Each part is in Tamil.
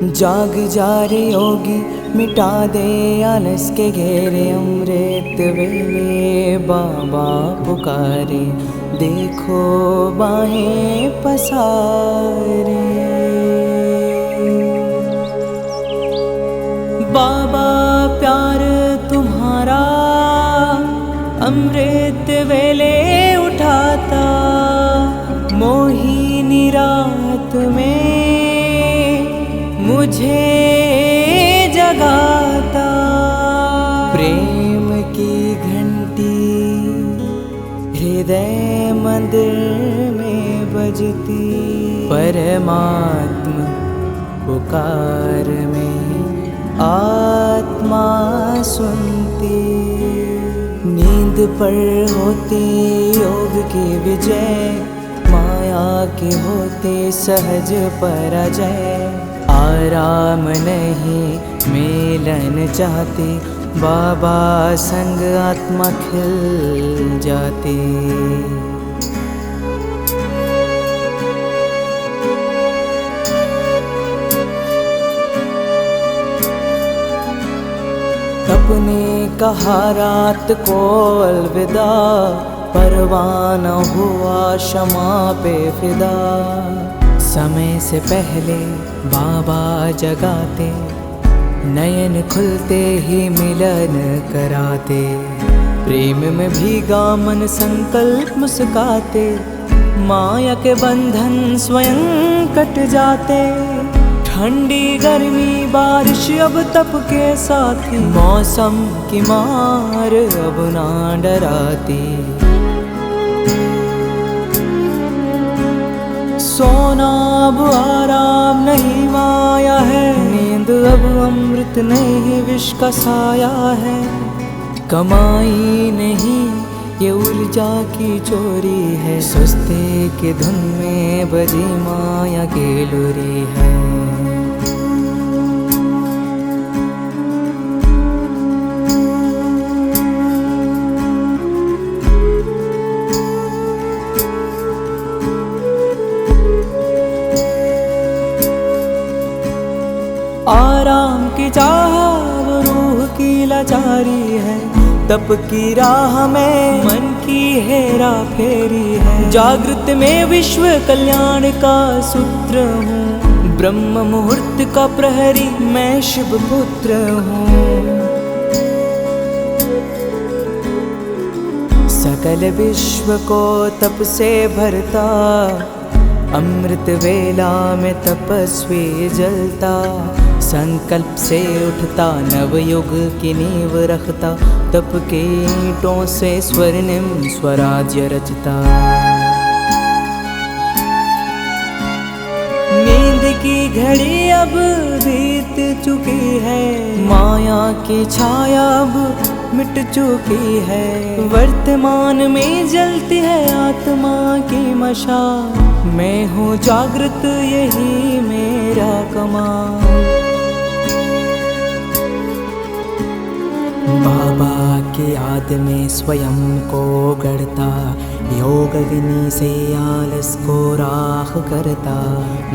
जाग जा रे योगी, मिटा दे आलस के घेरे। अमृत वेले बाबा पुकारे, देखो बाहें पसारे। बाबा प्यार तुम्हारा अमृत वेले उठाता, मोहिनी रात में मुझे जगाता। प्रेम की घंटी हृदय मंदिर में बजती, परमात्मा पुकार में आत्मा सुनती। नींद पर होती योग की विजय, माया के होते सहज पराजय। आराम नहीं मिलन चाहते, बाबा संग आत्मा खिल जाती। अपने कहा रात को अलविदा, परवाना हुआ क्षमा पे फिदा। समय से पहले बाबा जगाते, नयन खुलते ही मिलन कराते। प्रेम में भीगा मन संकल्प मुस्काते, माया के बंधन स्वयं कट जाते। ठंडी गर्मी बारिश अब तप के साथी, मौसम की मार अब ना डराती। सोना अब आराम नहीं माया है, नींद अब अमृत नहीं विष का साया है। कमाई नहीं ये ऊर्जा की चोरी है, सुस्ते की धुन में बजी माया की लुरी है। आराम की चाह वो रूह की लाचारी है, तप की राह में मन की हेरा फेरी है। जागृत में विश्व कल्याण का सूत्र हूँ, ब्रह्म मुहूर्त का प्रहरी मैं शिव पुत्र हूँ। सकल विश्व को तप से भरता, अमृत वेला में तपस्वी जलता। संकल्प से उठता नवयुग की नींव रखता, तप के ईंटों से स्वर्णिम स्वराज्य रचता। नींद की घड़ी अब बीत चुकी है, माया की छाया अब मिट चुकी है। वर्तमान में जलती है आत्मा की मशाल, मैं हूँ जागृत यही मेरा कमाल। बाबा की याद में स्वयं को गढ़ता, योग अग्नि से आलस को राख करता।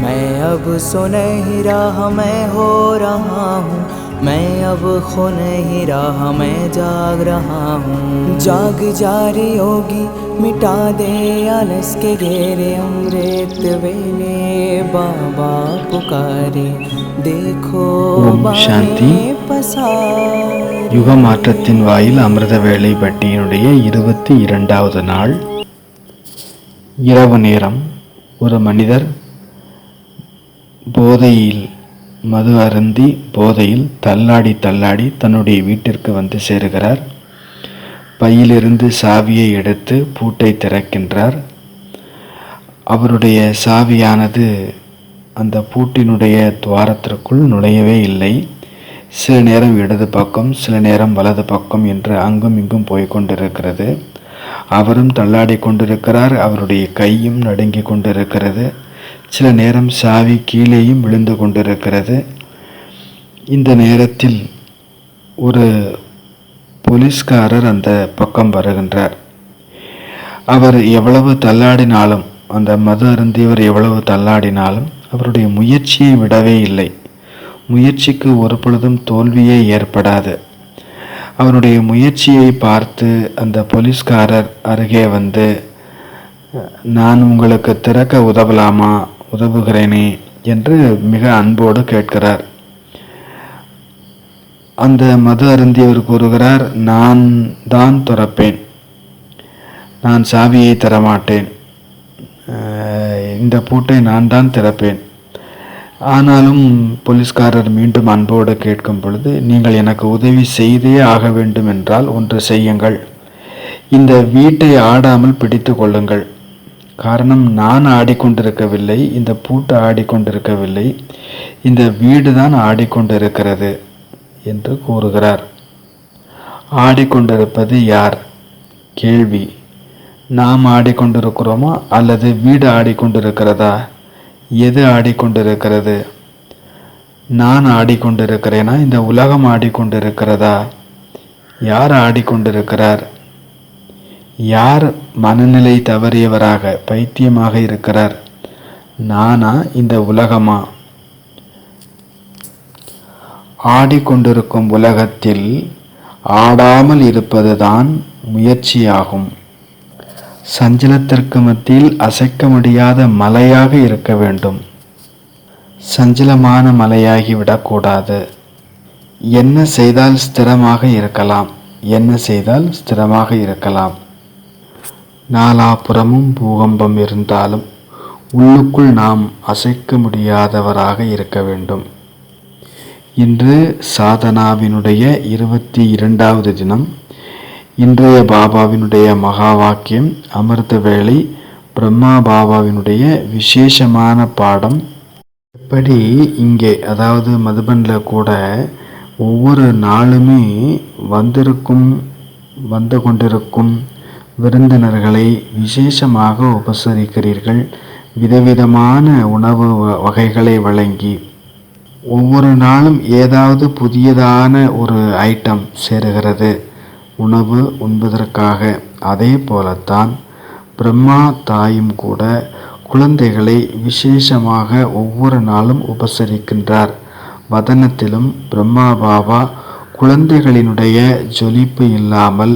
मैं अब सो नहीं रहा मैं हो रहा हूँ, मैं अब खो नहीं रहा मैं जाग रहा हूँ। जाग जा रे योगी, मिटा दे आलस के घेरे। अमृत वेले बाबा पुकारे, देखो बाहें पसारे। யுக மாற்றத்தின் வாயில் அமிர்த வேளை பட்டியினுடைய 22வது நாள் இரவு நேரம். ஒரு மனிதர் போதையில் மது அருந்தி போதையில் தள்ளாடி தள்ளாடி தன்னுடைய வீட்டிற்கு வந்து சேருகிறார். பையிலிருந்து சாவியை எடுத்து பூட்டை திறக்கின்றார். அவருடைய சாவியானது அந்த பூட்டினுடைய துவாரத்திற்குள் நுழையவே இல்லை. சில நேரம் இடது பக்கம், சில நேரம் வலது பக்கம் என்று அங்கும் இங்கும் போய்கொண்டிருக்கிறது. அவரும் தள்ளாடி கொண்டிருக்கிறார். அவருடைய கையும் நடுங்கி கொண்டிருக்கிறது. சில நேரம் சாவி கீழேயும் விழுந்து கொண்டிருக்கிறது. இந்த நேரத்தில் ஒரு போலீஸ்காரர் அந்த பக்கம் வருகின்றார். அவர் எவ்வளவு தள்ளாடினாலும், அந்த மது அருந்தியவர் எவ்வளவு தள்ளாடினாலும் அவருடைய முயற்சியை விடவே இல்லை. முயற்சிக்கு ஒரு பொழுதும் தோல்வியே ஏற்படாது. அவனுடைய முயற்சியை பார்த்து அந்த போலீஸ்காரர் அருகே வந்து, நான் உங்களுக்கு திறக்க உதவுகிறேனே என்று மிக அன்போடு கேட்கிறார். அந்த மது அருந்தியவர் கூறுகிறார், நான் தான் திறப்பேன், நான் சாவியை தரமாட்டேன், இந்த பூட்டை நான் தான் திறப்பேன். ஆனாலும் போலீஸ்காரர் மீண்டும் அன்போடு கேட்கும் பொழுது, நீங்கள் எனக்கு உதவி செய்தே ஆக வேண்டும் என்றால் ஒன்று செய்யுங்கள், இந்த வீட்டை ஆடாமல் பிடித்து கொள்ளுங்கள். காரணம், நான் ஆடிக்கொண்டிருக்கவில்லை, இந்த பூட்டு ஆடிக்கொண்டிருக்கவில்லை, இந்த வீடு தான் ஆடிக்கொண்டிருக்கிறது என்று கூறுகிறார். ஆடிக்கொண்டிருப்பது யார்? கேள்வி. நாம் ஆடிக்கொண்டிருக்கிறோமா அல்லது வீடு ஆடிக்கொண்டிருக்கிறதா? எது ஆடிக்கொண்டிருக்கிறது? நான் ஆடிக்கொண்டிருக்கிறேனா? இந்த உலகம் ஆடிக்கொண்டிருக்கிறதா? யார் ஆடிக்கொண்டிருக்கிறார்? யார் மனநிலை தவறியவராக பைத்தியமாக இருக்கிறார்? நானா இந்த உலகமா? ஆடிக்கொண்டிருக்கும் உலகத்தில் ஆடாமல் இருப்பதுதான் முயற்சியாகும். சஞ்சலத்திற்கு மத்தியில் அசைக்க முடியாத மலையாக இருக்க வேண்டும். சஞ்சலமான மலையாகி விடக்கூடாது. என்ன செய்தால் ஸ்திரமாக இருக்கலாம்? என்ன செய்தால் ஸ்திரமாக இருக்கலாம்? நாலாபுறமும் பூகம்பம் இருந்தாலும் உள்ளுக்குள் நாம் அசைக்க முடியாதவராக இருக்க வேண்டும். இன்று சாதனாவினுடைய 22வது தினம். இன்றைய பாபாவினுடைய மகா வாக்கியம் அமிர்த வேளை பிரம்மா பாபாவினுடைய விசேஷமான பாடம். எப்படி இங்கே அதாவது மதுபனில் கூட ஒவ்வொரு நாளுமே வந்து கொண்டிருக்கும் விருந்தினர்களை விசேஷமாக உபசரிக்கிறீர்கள். விதவிதமான உணவு வகைகளை வழங்கி ஒவ்வொரு நாளும் ஏதாவது புதியதான ஒரு ஐட்டம் சேருகிறது உணவு உண்பதற்காக. அதே போலத்தான் பிரம்மா தாயும் கூட குழந்தைகளை விசேஷமாக ஒவ்வொரு நாளும் உபசரிக்கின்றார். வதனத்திலும் பிரம்மா பாபா குழந்தைகளினுடைய ஜொலிப்பு இல்லாமல்,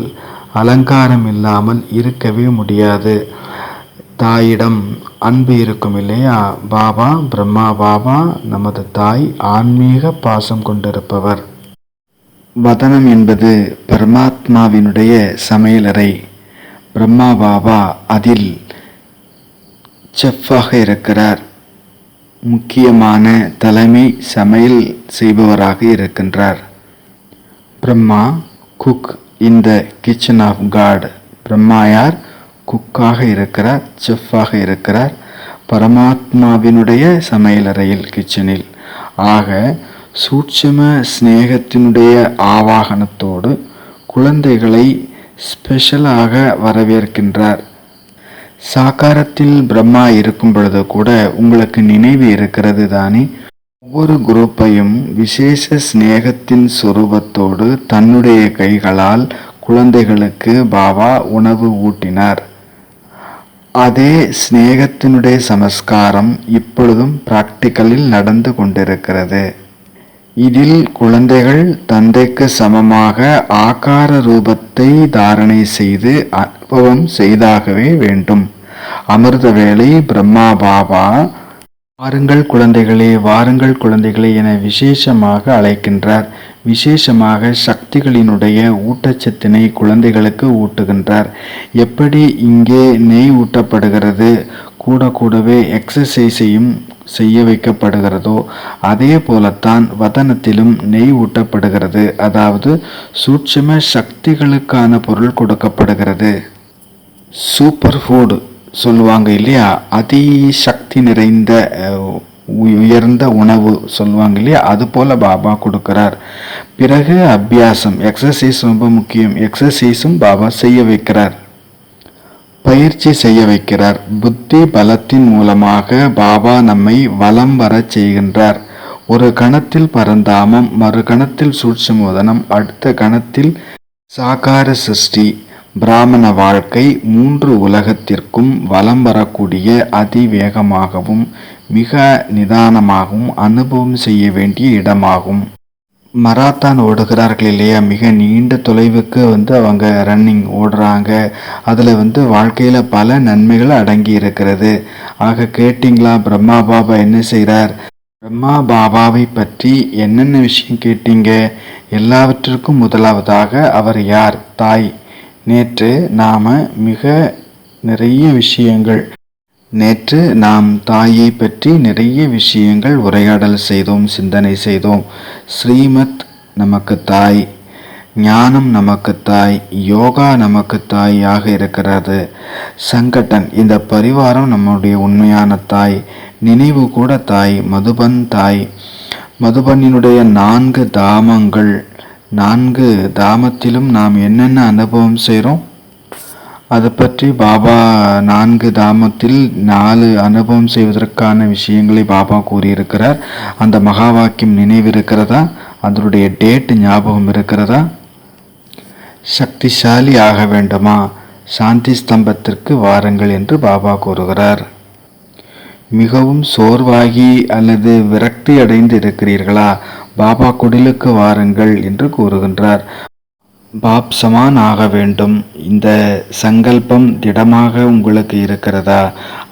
அலங்காரம் இல்லாமல் இருக்கவே முடியாது. தாயிடம் அன்பு இருக்கும் இல்லையா? பாபா, பிரம்மா பாபா நமது தாய் ஆன்மீக பாசம் கொண்டிருப்பவர். வதனம் என்பது பரமாத்மாவினுடைய சமையலறை. பிரம்மா பாபா அதில் செஃப்பாக இருக்கிறார். முக்கியமான தலைமை சமையல் செய்பவராக இருக்கின்றார். Brahma cook in the kitchen of God. Brahma யார்? குக்காக இருக்கிறார், செஃப்பாக இருக்கிறார் பரமாத்மாவினுடைய சமையலறையில், கிச்சனில். ஆக சூட்சும ஸ்நேகத்தினுடைய ஆவாகனத்தோடு குழந்தைகளை ஸ்பெஷலாக வரவேற்கின்றார். சாக்காரத்தில் பிரம்மா இருக்கும் பொழுது கூட உங்களுக்கு நினைவு இருக்கிறது தானே? ஒவ்வொரு குரூப்பையும் விசேஷ ஸ்நேகத்தின் சொரூபத்தோடு தன்னுடைய கைகளால் குழந்தைகளுக்கு பாபா உணவு ஊட்டினார். அதே ஸ்நேகத்தினுடைய சமஸ்காரம் இப்பொழுதும் பிராக்டிக்கலில் நடந்து கொண்டிருக்கிறது. இதில் குழந்தைகள் தந்தைக்கு சமமாக ஆகார ரூபத்தை தாரணை செய்து அனுபவம் செய்தாகவே வேண்டும். அமிர்த வேளை பிரம்மா பாபா வாருங்கள் குழந்தைகளே, வாருங்கள் குழந்தைகளே என விசேஷமாக அழைக்கின்றார். விசேஷமாக சக்திகளினுடைய ஊட்டச்சத்தினை குழந்தைகளுக்கு ஊட்டுகின்றார். எப்படி இங்கே நெய் ஊட்டப்படுகிறது, கூடவே எக்ஸசைஸையும் செய்ய வைக்கப்படுகிறதோ அதே போலத்தான் வதனத்திலும் நெய் ஊட்டப்படுகிறது. அதாவது சூட்சும சக்திகளுக்கான பொருள் கொடுக்கப்படுகிறது. சூப்பர் ஃபுட் சொல்லுவாங்க இல்லையா? அதி சக்தி நிறைந்த உயர்ந்த உணவு சொல்லுவாங்க இல்லையா? அது போல பாபா கொடுக்கிறார். பிறகு அபியாசம், எக்ஸசைஸ் ரொம்ப முக்கியம். எக்ஸசைஸும் பாபா செய்ய வைக்கிறார், பயிற்சி செய்ய வைக்கிறார். புத்தி பலத்தின் மூலமாக பாபா நம்மை வலம் வர செய்கின்றார். ஒரு கணத்தில் பரந்தாமம், மறு கணத்தில் சூட்சுமோதனம், அடுத்த கணத்தில் சாகார சிருஷ்டி, பிராமண வாழ்க்கை. 3 உலகத்திற்கும் வலம் வரக்கூடிய அதிவேகமாகவும் மிக நிதானமாகவும் அனுபவம் செய்ய வேண்டிய இடமாகும். மராத்தான் ஓடுகிறார்கள் இல்லையா, மிக நீண்ட தொலைவுக்கு அவங்க ரன்னிங் ஓடுறாங்க. அதில் வாழ்க்கையில் பல நன்மைகள் அடங்கி இருக்கிறது. ஆக கேட்டிங்களா பிரம்மா பாபா என்ன செய்கிறார்? பிரம்மா பாபாவை பற்றி என்னென்ன விஷயம் கேட்டீங்க? எல்லாவற்றிற்கும் முதலாவதாக அவர் யார்? தாய். நேற்று நாம் தாயை பற்றி நிறைய விஷயங்கள் உரையாடல் செய்தோம், சிந்தனை செய்தோம். ஸ்ரீமத் நமக்கு தாய், ஞானம் நமக்கு தாய், யோகா நமக்கு தாயாக இருக்கிறது. சங்கடன் இந்த பரிவாரம் நம்முடைய உண்மையான தாய். நினைவு கூட தாய். மதுபன் தாய். மதுபனினுடைய 4 தாமங்கள். 4 தாமத்திலும் நாம் என்னென்ன அனுபவம் செய்கிறோம் அதை பற்றி பாபா 4 தாமத்தில் 4 அனுபவம் செய்வதற்கான விஷயங்களை பாபா கூறியிருக்கிறார். அந்த மகா வாக்கியம் நினைவு இருக்கிறதா? அதனுடைய டேட் ஞாபகம் இருக்கிறதா? சக்திசாலி ஆக வேண்டுமா? சாந்தி ஸ்தம்பத்திற்கு வாருங்கள் என்று பாபா கூறுகிறார். மிகவும் சோர்வாகி அல்லது விரக்தி அடைந்து இருக்கிறீர்களா? பாபா குடிலுக்கு வாருங்கள் என்று கூறுகின்றார். பாப் சமான் ஆக வேண்டும். இந்த சங்கல்பம் திடமாக உங்களுக்கு இருக்கிறதா?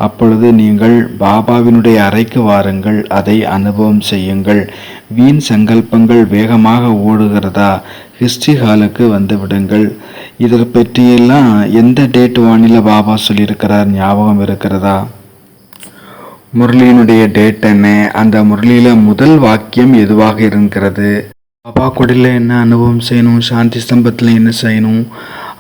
அப்பொழுது நீங்கள் பாபாவினுடைய அறைக்கு வாருங்கள், அதை அனுபவம் செய்யுங்கள். வீண் சங்கல்பங்கள் வேகமாக ஓடுகிறதா? ஹிஸ்டரி ஹாலுக்கு வந்து விடுங்கள். இதை பற்றியெல்லாம் எந்த டேட் வானில பாபா சொல்லியிருக்கிறார் ஞாபகம் இருக்கிறதா? முரளியினுடைய டேட் என்ன? அந்த முரளியில் முதல் வாக்கியம் எதுவாக இருக்கிறது? பாபா கொடியில் என்ன அனுபவம் செய்யணும்? சாந்தி ஸ்தம்பத்தில் என்ன செய்யணும்?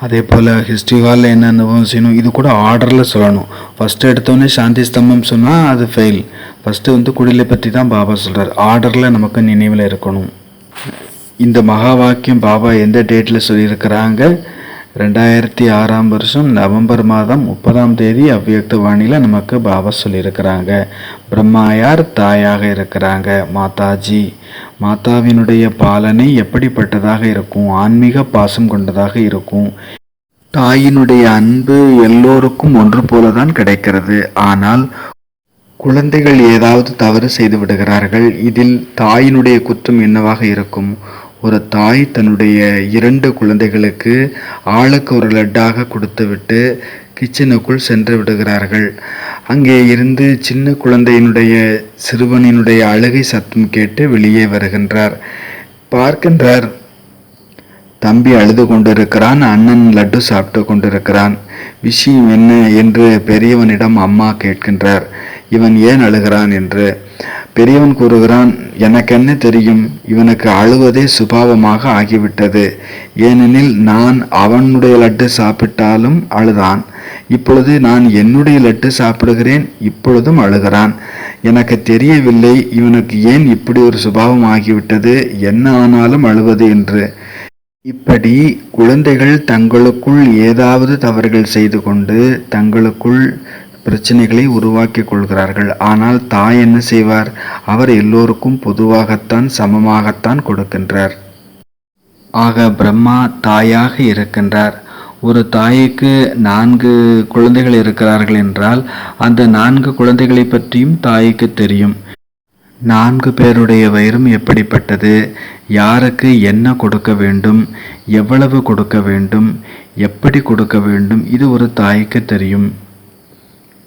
அதே போல் ஹிஸ்ட்ரி ஹாலில் என்ன அனுபவம் செய்யணும்? இது கூட ஆர்டரில் சொல்லணும். ஃபஸ்ட்டு எடுத்தோடனே சாந்தி ஸ்தம்பம் சொன்னால் அது ஃபெயில். ஃபஸ்ட்டு குடிலை பற்றி தான் பாபா சொல்கிறார். ஆர்டரில் நமக்கு நினைவில் இருக்கணும். இந்த மகா வாக்கியம் பாபா எந்த டேட்டில் சொல்லியிருக்கிறாங்க? 2006 நவம்பர் மாதம் 30 அவ்வியக்த வாணியில் நமக்கு பாபா சொல்லியிருக்கிறாங்க. பிரம்மா யார்? தாயாக இருக்கிறாங்க. மாதாஜி. மாதாவினுடைய பாலனை எப்படிப்பட்டதாக இருக்கும்? ஆன்மீக பாசம் கொண்டதாக இருக்கும். தாயினுடைய அன்பு எல்லோருக்கும் ஒன்று போலதான் கிடைக்கிறது. ஆனால் குழந்தைகள் ஏதாவது தவறு செய்து விடுகிறார்கள். இதில் தாயினுடைய குற்றம் என்னவாக இருக்கும்? ஒரு தாய் தன்னுடைய 2 குழந்தைகளுக்கு ஆளுக்கு ஒரு லட்டாக கொடுத்துவிட்டு கிச்சனுக்குள் சென்று விடுகிறார்கள். அங்கே இருந்து சின்ன குழந்தையினுடைய சிறுவனினுடைய அழுகை சத்தம் கேட்டு வெளியே வருகின்றார். பார்க்கின்றார், தம்பி அழுது கொண்டிருக்கிறான், அண்ணன் லட்டு சாப்பிட்டு கொண்டிருக்கிறான். விஷயம் என்ன என்று பெரியவனிடம் அம்மா கேட்கின்றார், இவன் ஏன் அழுகிறான் என்று. பெரியவன் கூறுகிறான், எனக்கு என்ன தெரியும், இவனுக்கு அழுவதே சுபாவமாக ஆகிவிட்டது. ஏனெனில் நான் அவனுடைய லட்டு சாப்பிட்டாலும் அழுதான், இப்பொழுது நான் என்னுடைய லட்டு சாப்பிடுகிறேன், இப்பொழுதும் அழுகிறான். எனக்கு தெரியவில்லை இவனுக்கு ஏன் இப்படி ஒரு சுபாவம் ஆகிவிட்டது, என்ன ஆனாலும் அழுவது என்று. இப்படி குழந்தைகள் தங்களுக்குள் ஏதாவது தவறுகள் செய்து கொண்டு தங்களுக்குள் பிரச்சனைகளை உருவாக்கி கொள்கிறார்கள். ஆனால் தாய் என்ன செய்வார்? அவர் எல்லோருக்கும் பொதுவாகத்தான் சமமாகத்தான் கொடுக்கின்றார். ஆக பிரம்மா தாயாக இருக்கின்றார். ஒரு தாய்க்கு 4 குழந்தைகள் இருக்கிறார்கள் என்றால் அந்த 4 குழந்தைகளை பற்றியும் தாய்க்கு தெரியும். 4 பேருடைய வயிறும் எப்படிப்பட்டது, யாருக்கு என்ன கொடுக்க வேண்டும், எவ்வளவு கொடுக்க வேண்டும், எப்படி கொடுக்க வேண்டும், இது ஒரு தாய்க்கு தெரியும்.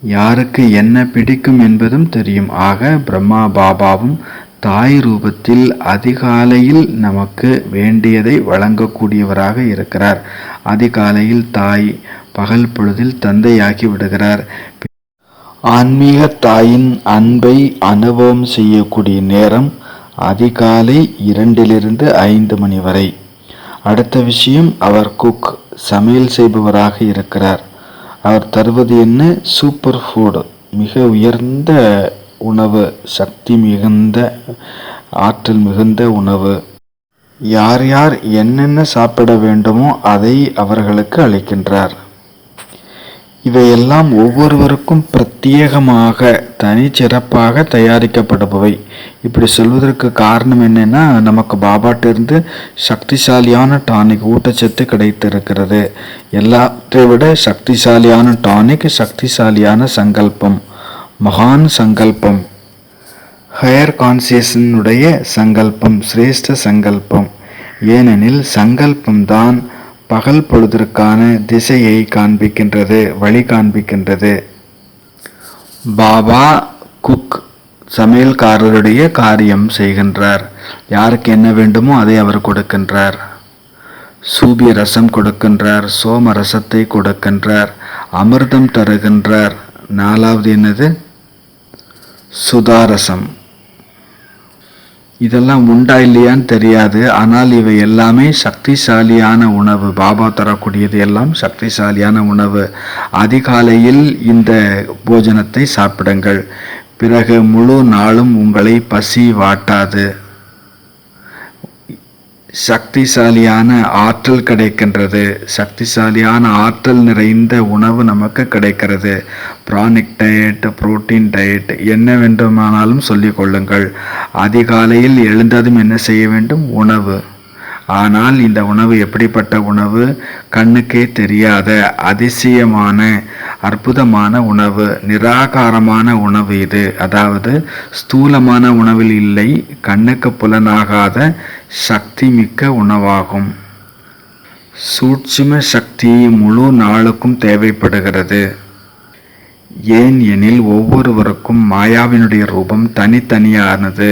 யாருக்கு என்ன பிடிக்கும் என்பதும் தெரியும். ஆக பிரம்மா பாபாவும் தாய் ரூபத்தில் அதிகாலையில் நமக்கு வேண்டியதை வழங்கக்கூடியவராக இருக்கிறார். அதிகாலையில் தாய், பகல் பொழுதில் தந்தையாகி விடுகிறார். ஆன்மீக தாயின் அன்பை அனுபவம் செய்யக்கூடிய நேரம் அதிகாலை 2 - 5 மணி வரை. அடுத்த விஷயம், அவர் குக், சமையல் செய்பவராக இருக்கிறார். அவர் தருவது என்ன? சூப்பர் ஃபுட், மிக உயர்ந்த உணவு, சக்தி மிகுந்த, ஆற்றல் மிகுந்த உணவு. யார் யார் என்னென்ன சாப்பிட வேண்டுமோ அதை அவர்களுக்கு அளிக்கின்றார். இவையெல்லாம் ஒவ்வொருவருக்கும் பிரத்யேகமாக தனிச்சிறப்பாக தயாரிக்கப்படுபவை. இப்படி சொல்வதற்கு காரணம் என்னன்னா, நமக்கு பாபாட்டிருந்து சக்திசாலியான டானிக், ஊட்டச்சத்து கிடைத்திருக்கிறது. எல்லாற்றை விட சக்திசாலியான டானிக், சக்திசாலியான சங்கல்பம், மகான் சங்கல்பம். ஹையர் கான்சியஸனுடைய சங்கல்பம் சிரேஷ்ட சங்கல்பம். ஏனெனில் சங்கல்பம்தான் பகல் பொழுதிற்கான திசையை காண்பிக்கின்றது, வழி காண்பிக்கின்றது. பாபா குக் சமையல்காரருடைய காரியம் செய்கின்றார். யாருக்கு என்ன வேண்டுமோ அதை அவர் கொடுக்கின்றார். சூபிய ரசம் கொடுக்கின்றார், சோம ரசத்தை கொடுக்கின்றார், அமிர்தம் தருகின்றார். 4வது என்னது? சுதாரசம். இதெல்லாம் உண்டா இல்லையான்னு தெரியாது. ஆனால் இவை எல்லாமே சக்திசாலியான உணவு. பாபா தரக்கூடியது எல்லாம் சக்திசாலியான உணவு. அதிகாலையில் இந்த போஜனத்தை சாப்பிடுங்கள். பிறகு முழு நாளும் உங்களை பசி வாட்டாது. சக்திசாலியான ஆற்றல் கிடைக்கின்றது. சக்திசாலியான ஆற்றல் நிறைந்த உணவு நமக்கு கிடைக்கிறது. பிரானிக் டயட், புரோட்டீன் டயட், என்ன வேண்டுமானாலும் சொல்லிக் கொள்ளுங்கள். அதிகாலையில் எழுந்ததும் என்ன செய்ய வேண்டும்? உணவு. ஆனால் இந்த உணவு எப்படிப்பட்ட உணவு? கண்ணுக்கே தெரியாத அதிசயமான அற்புதமான உணவு, நிராகாரமான உணவு இது. அதாவது ஸ்தூலமான உணவில் இல்லை, கண்ணுக்கு புலனாகாத சக்தி மிக்க உணவாகும். சூட்சும சக்தி முழு நாளுக்கும் தேவைப்படுகிறது. ஏன் எனில் ஒவ்வொருவருக்கும் மாயாவினுடைய ரூபம் தனித்தனியானது.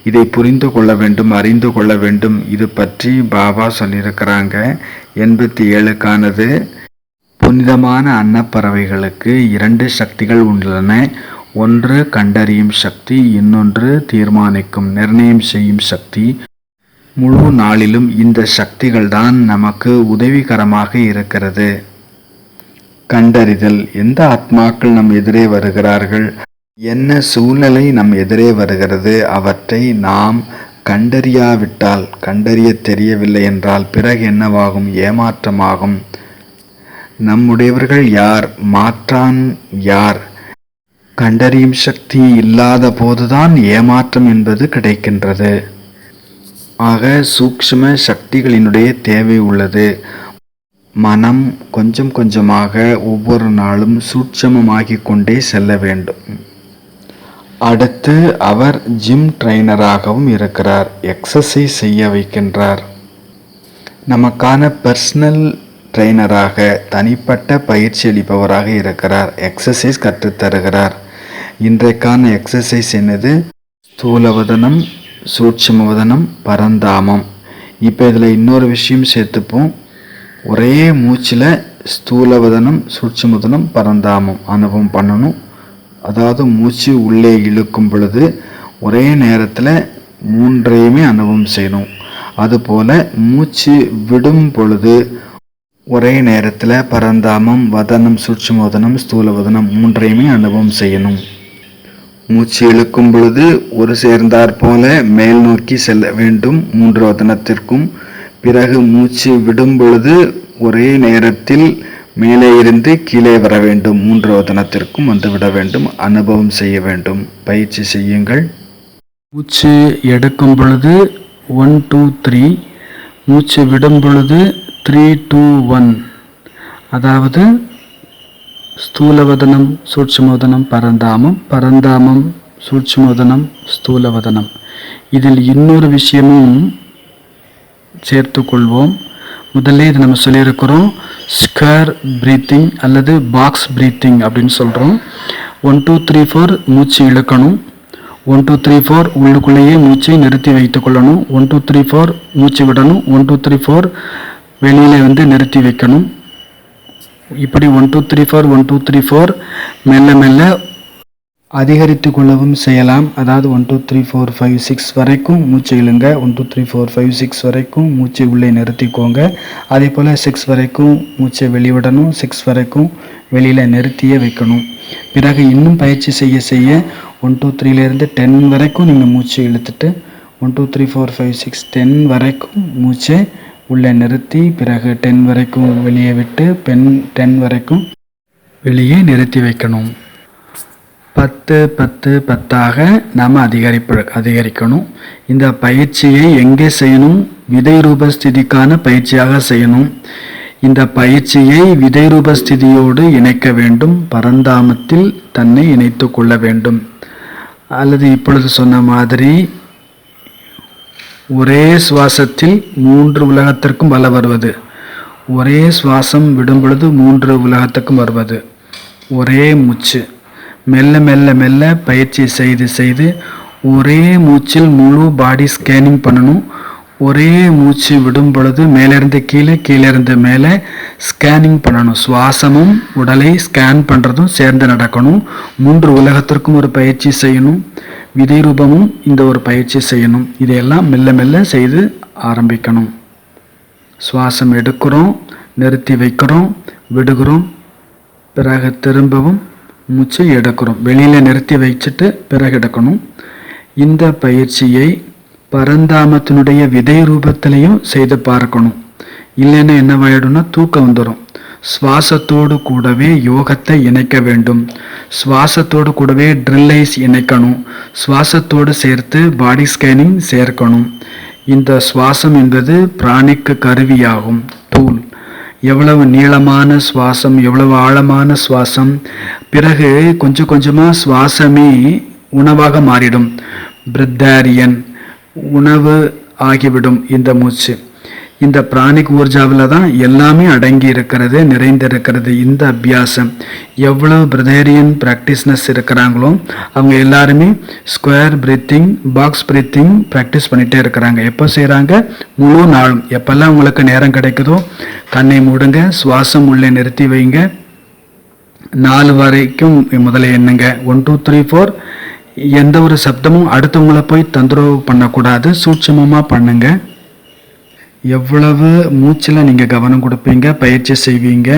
இதை புரிந்து கொள்ள வேண்டும், அறிந்து கொள்ள வேண்டும். இது பற்றி பாபா சொல்லியிருக்கிறாங்க. 87க்கானது. புனிதமான அன்னப்பறவைகளுக்கு 2 சக்திகள் உள்ளன. ஒன்று கண்டறியும் சக்தி, இன்னொன்று தீர்மானிக்கும் நிர்ணயம் செய்யும் சக்தி. முழு நாளிலும் இந்த சக்திகள் தான் நமக்கு உதவிகரமாக இருக்கிறது. கண்டறிதல். எந்த ஆத்மாக்கள் நம் எதிரே வருகிறார்கள், என்ன சூழ்நிலை நம் எதிரே வருகிறது, அவற்றை நாம் கண்டறியாவிட்டால், கண்டறிய தெரியவில்லை என்றால் பிறகு என்னவாகும்? ஏமாற்றமாகும். நம்முடையவர்கள் யார், மாற்றான் யார்? கண்டறியும் சக்தி இல்லாத போதுதான் ஏமாற்றம் என்பது கிடைக்கின்றது. ஆக சூக்ஷ்ம சக்திகளினுடைய தேவை உள்ளது. மனம் கொஞ்சம் கொஞ்சமாக ஒவ்வொரு நாளும் சூட்சமமாகிக் கொண்டே செல்ல வேண்டும். அடுத்து அவர் ஜிம் ட்ரைனராகவும் இருக்கிறார். எக்ஸசைஸ் செய்ய வைக்கின்றார். நமக்கான பர்சனல் ட்ரைனராக, தனிப்பட்ட பயிற்சி அளிப்பவராக இருக்கிறார். எக்ஸசைஸ் கற்றுத்தருகிறார். இன்றைக்கான எக்ஸசைஸ் என்னது? ஸ்தூலவதனம், சூட்சுமவதனம், பரந்தாமம். இப்போ இதில் இன்னொரு விஷயம் சேர்த்துப்போம். ஒரே மூச்சில் ஸ்தூலவதனம், சூட்சுமவதனம், பரந்தாமம் அனுபவம் பண்ணணும். அதாவது மூச்சு உள்ளே இழுக்கும் பொழுது ஒரே நேரத்தில் 3ஐயுமே அனுபவம் செய்யணும். அதுபோல் மூச்சு விடும் பொழுது ஒரே நேரத்தில் பரந்தாமம், வதனம், சூட்சுமவதனம், ஸ்தூலவதனம் 3ஐயுமே அனுபவம் செய்யணும். மூச்சு இழுக்கும் பொழுது ஒரு சேர்ந்தாற் போல மேல் நோக்கி செல்ல வேண்டும் 3 வதனத்திற்கும். பிறகு மூச்சு விடும் பொழுது ஒரே நேரத்தில் மேலே இருந்து கீழே வர வேண்டும் 3 வதனத்திற்கும் வந்துவிட வேண்டும். அனுபவம் செய்ய வேண்டும். பயிற்சி செய்யுங்கள். மூச்சு எடுக்கும் பொழுது 1 2 3, மூச்சு விடும் பொழுது 3 2 1. அதாவது ஸ்தூலவதனம், சூட்சுமவதனம், பரந்தாமம், பரந்தாமம், சூட்சுமவதனம், ஸ்தூலவதனம். இதில் இன்னொரு விஷயமும் சேர்த்து கொள்வோம். முதல்ல இது நம்ம சொல்லியிருக்கிறோம், ஸ்கர் பிரீத்திங் அல்லது பாக்ஸ் பிரீத்திங் அப்படின்னு சொல்கிறோம். 1 2 3 4 மூச்சு இழுக்கணும். 1 2 3 4 உள்ளுக்குள்ளேயே மூச்சை நிறுத்தி வைத்து கொள்ளணும். 1 2 3 4 மூச்சு விடணும். 1 2 3 4 வெளியில் நிறுத்தி வைக்கணும். இப்படி 1 2 3 4 1 2 3 4 மெல்ல மெல்ல அதிகரித்து கொள்ளவும் செய்யலாம். அதாவது 1 2 3 4 5 6 வரைக்கும் மூச்சு இழுங்க. 1 2 3 4 5 6 வரைக்கும் மூச்சை உள்ளே நிறுத்திக்கோங்க. அதே போல் 6 வரைக்கும் மூச்சை வெளிவிடணும். 6 வரைக்கும் வெளியில் நிறுத்தியே வைக்கணும். பிறகு இன்னும் பயிற்சி செய்ய செய்ய 1 2 3லேருந்து 10 வரைக்கும் நீங்கள் மூச்சு இழுத்துட்டு 1 2 3 4 5 6 10 வரைக்கும் மூச்சை உள்ளே நிறுத்தி பிறகு 10 வரைக்கும் வெளியே விட்டு 10 வரைக்கும் வெளியே நிறுத்தி வைக்கணும். 10 10 10ஆக நாம் அதிகரிக்கணும். இந்த பயிற்சியை எங்கே செய்யணும்? விதை ரூபஸ்திதிக்கான பயிற்சியாக செய்யணும். இந்த பயிற்சியை விதை ரூபஸ்திதியோடு இணைக்க வேண்டும். பரந்தாமத்தில் தன்னை இணைத்து கொள்ள வேண்டும். அல்லது இப்பொழுது சொன்ன மாதிரி ஒரே சுவாசத்தில் 3 உலகத்திற்கும் வல வருவது, ஒரே சுவாசம் விடும் பொழுது 3 உலகத்துக்கும் வருவது, ஒரே மூச்சு. மெல்ல மெல்ல மெல்ல பயிற்சி செய்து செய்து ஒரே மூச்சில் முழு பாடி ஸ்கேனிங் பண்ணணும். ஒரே மூச்சு விடும் பொழுது மேலிருந்து கீழே, கீழிருந்து மேலே ஸ்கேனிங் பண்ணணும். சுவாசமும் உடலை ஸ்கேன் பண்ணுறதும் சேர்ந்து நடக்கணும். 3 உலகத்திற்கும் ஒரு பயிற்சி செய்யணும். விதை ரூபமும் இந்த ஒரு பயிற்சி செய்யணும். இதையெல்லாம் மெல்ல மெல்ல செய்து ஆரம்பிக்கணும். சுவாசம் எடுக்கிறோம், நிறுத்தி வைக்கிறோம், விடுகிறோம், பிறகு திரும்பவும் மூச்சை எடுக்கிறோம். வெளியில் நிறுத்தி வச்சுட்டு பிறகு எடுக்கணும். இந்த பயிற்சியை பரந்தாமத்தினுடைய விதை ரூபத்திலையும் செய்து பார்க்கணும். இல்லைன்னா என்னவாயிடும்னா தூக்கம் வந்துடும். சுவாசத்தோடு கூடவே யோகத்தை இணைக்க வேண்டும். சுவாசத்தோடு கூடவே ட்ரில்லைஸ் இணைக்கணும். சுவாசத்தோடு சேர்த்து பாடி ஸ்கேனிங் சேர்க்கணும். இந்த சுவாசம் என்பது பிராணிக்கு கருவியாகும், டூல். எவ்வளவு நீளமான சுவாசம், எவ்வளவு ஆழமான சுவாசம். பிறகு கொஞ்சம் கொஞ்சமாக சுவாசமே உணவாக மாறிடும். பிரித்தாரியன் உணவு ஆகிவிடும் இந்த மூச்சு. இந்த பிராணிக் ஊர்ஜாவில் தான் எல்லாமே அடங்கி இருக்கிறது, நிறைந்திருக்கிறது. இந்த அபியாசம் எவ்வளவு பிரதேரியன் ப்ராக்டிஸ்னஸ் இருக்கிறாங்களோ அவங்க எல்லாருமே square breathing, box breathing practice பண்ணிகிட்டே இருக்கிறாங்க. எப்போ செய்கிறாங்க? முழு நாளும். எப்போல்லாம் உங்களுக்கு நேரம் கிடைக்குதோ கண்ணை மூடுங்க, சுவாசம் உள்ளே நிறுத்தி வைங்க. 4 வரைக்கும் முதல்ல எண்ணுங்க. 1 2 3 4. எந்த ஒரு சப்தமும் அடுத்தவங்களை போய் தொந்தரவு பண்ணக்கூடாது, சூட்சமமாக பண்ணுங்க. எவ்வளவு மூச்சில் நீங்கள் கவனம் கொடுப்பீங்க, பயிற்சி செய்வீங்க,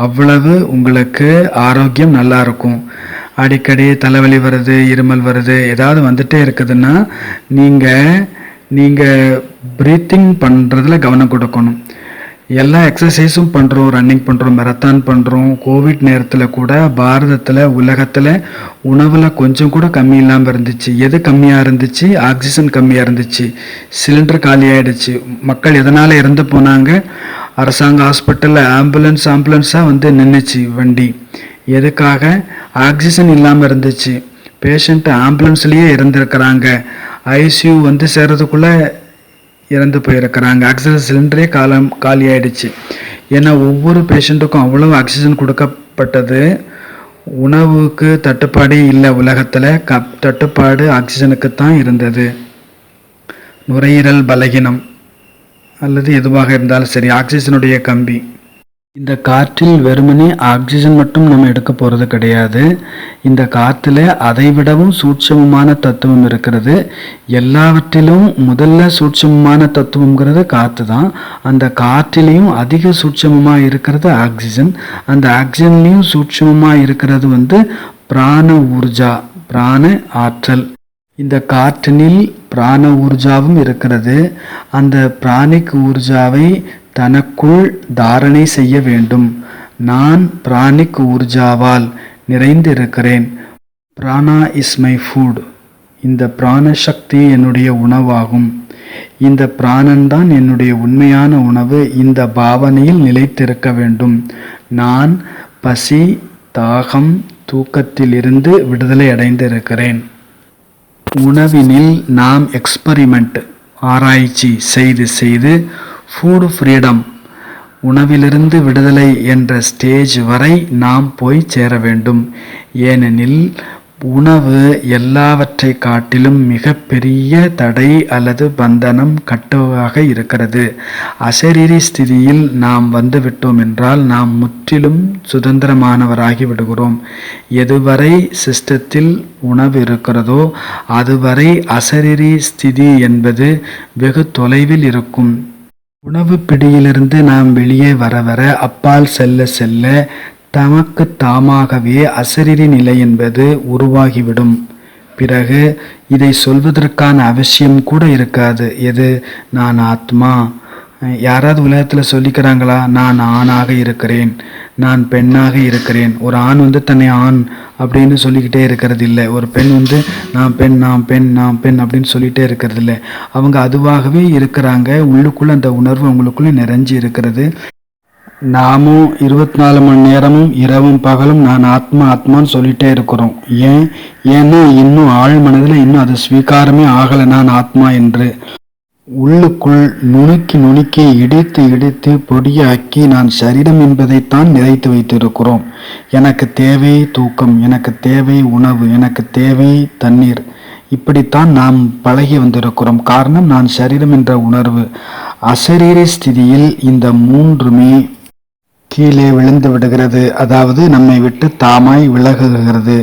அவ்வளவு உங்களுக்கு ஆரோக்கியம் நல்லா இருக்கும். அடிக்கடி தலைவலி வருது, இருமல் வருது, ஏதாவது வந்துட்டே இருக்குதுன்னா நீங்கள் ப்ரீத்திங் பண்ணுறதுல கவனம் கொடுக்கணும். எல்லா எக்ஸசைஸும் பண்ணுறோம், ரன்னிங் பண்ணுறோம், மெரத்தான் பண்ணுறோம். கோவிட் நேரத்தில் கூட பாரதத்தில், உலகத்தில் உணவில் கொஞ்சம் கூட கம்மி இல்லாமல் இருந்துச்சு. எது கம்மியாக இருந்துச்சு? ஆக்சிஜன் கம்மியாக இருந்துச்சு. சிலிண்டர் காலியாகிடுச்சு. மக்கள் எதனால் இறந்து போனாங்க? அரசாங்க ஹாஸ்பிட்டலில் ஆம்புலன்ஸாக வந்து நின்றுச்சு வண்டி. எதுக்காக? ஆக்சிஜன் இல்லாமல் இருந்துச்சு. பேஷண்ட்டு ஆம்புலன்ஸ்லேயே இறந்துருக்கிறாங்க. ஐசியூ வந்து சேர்றதுக்குள்ளே இறந்து போயிருக்கிறாங்க. ஆக்சிஜன் சிலிண்டரே காலி ஆயிடுச்சு. ஏன்னா ஒவ்வொரு பேஷண்ட்டுக்கும் அவ்வளவு ஆக்சிஜன் கொடுக்கப்பட்டது. உணவுக்கு தட்டுப்பாடே இல்லை உலகத்தில். தட்டுப்பாடு ஆக்சிஜனுக்கு தான் இருந்தது. நுரையீரல் பலகீனம் அல்லது எதுவாக இருந்தாலும் சரி, ஆக்சிஜனுடைய கம்பி. இந்த காற்றில் வெறுமனே ஆக்சிஜன் மட்டும் நம்ம எடுக்க போகிறது கிடையாது. இந்த காற்றில் அதை விடவும் சூட்சமமான தத்துவம் இருக்கிறது. எல்லாவற்றிலும் முதல்ல சூட்சமமான தத்துவங்கிறது காற்று தான். அந்த காற்றிலையும் அதிக சூட்சமமாக இருக்கிறது ஆக்சிஜன். அந்த ஆக்சிஜன்லேயும் சூட்சமமாக இருக்கிறது வந்து பிராண ஊர்ஜா, பிராண ஆற்றல். இந்த காற்றினில் பிராண ஊர்ஜாவும் இருக்கிறது. அந்த பிராணிக் ஊர்ஜாவை தனக்குள் தாரணை செய்ய வேண்டும். நான் பிராணிக் ஊர்ஜாவால் நிறைந்து இருக்கிறேன். பிராணா இஸ் மை ஃபுட். இந்த பிராண சக்தி என்னுடைய உணவாகும். இந்த பிராணன்தான் என்னுடைய உண்மையான உணவு. இந்த பாவனையில் நிலைத்திருக்க வேண்டும். நான் பசி, தாகம், தூக்கத்திலிருந்து விடுதலை அடைந்திருக்கிறேன். உணவினில் நாம் எக்ஸ்பெரிமெண்ட், ஆராய்ச்சி செய்து செய்து ஃபுட் ஃப்ரீடம், உணவிலிருந்து விடுதலை என்ற ஸ்டேஜ் வரை நாம் போய் சேர வேண்டும். ஏனெனில் உணவு எல்லாவற்றை காட்டிலும் மிகப்பெரிய தடை அல்லது பந்தனம், கட்டுவாக இருக்கிறது. அசரீரி ஸ்திதியில் நாம் வந்துவிட்டோம் என்றால் நாம் முற்றிலும் சுதந்திரமானவராகி விடுகிறோம். எதுவரை சிஸ்டத்தில் உணவு இருக்கிறதோ அதுவரை அசரீரி ஸ்திதி என்பது வெகு தொலைவில் இருக்கும். உணவு பிடியிலிருந்து நாம் வெளியே வர வர, அப்பால் செல்ல செல்ல தமக்கு தாமாகவே அசரீரி நிலை என்பது உருவாகிவிடும். பிறகு இதை சொல்வதற்கான அவசியம் கூட இருக்காது. எது? நான் ஆத்மா. யாராவது உலகத்தில் சொல்லிக்கிறாங்களா? நான் ஆணாக இருக்கிறேன், நான் பெண்ணாக இருக்கிறேன். ஒரு ஆண் வந்து தன்னை ஆண் அப்படின்னு சொல்லிக்கிட்டே இருக்கிறது இல்லை. ஒரு பெண் வந்து நான் பெண், நான் பெண், நான் பெண் அப்படின்னு சொல்லிகிட்டே இருக்கிறது இல்லை. அவங்க அதுவாகவே இருக்கிறாங்க. உள்ளுக்குள்ளே அந்த உணர்வு அவங்களுக்குள்ளே நிறைஞ்சி இருக்கிறது. நாமும் 24 மணி நேரமும் இரவும் பகலும் நான் ஆத்மா ஆத்மான்னு சொல்லிட்டே இருக்கிறோம். ஏன்னா இன்னும் ஆழ் மனதில் இன்னும் அது ஸ்வீகாரமே ஆகலை நான் ஆத்மா என்று. உள்ளுக்குள் நுணுக்கி நுணுக்கி இடித்து இடித்து பொடியாக்கி நான் சரீரம் என்பதைத்தான் நிறைத்து வைத்திருக்கிறோம். எனக்கு தேவை தூக்கம், எனக்கு தேவை உணவு, எனக்கு தேவை தண்ணீர். இப்படித்தான் நாம் பழகி வந்திருக்கிறோம். காரணம், நான் சரீரம் என்ற உணர்வு. அசரீர ஸ்திதியில் இந்த மூன்றுமே கீழே விழுந்து விடுகிறது, அதாவது நம்மை விட்டு தாமாய் விலகுகிறது.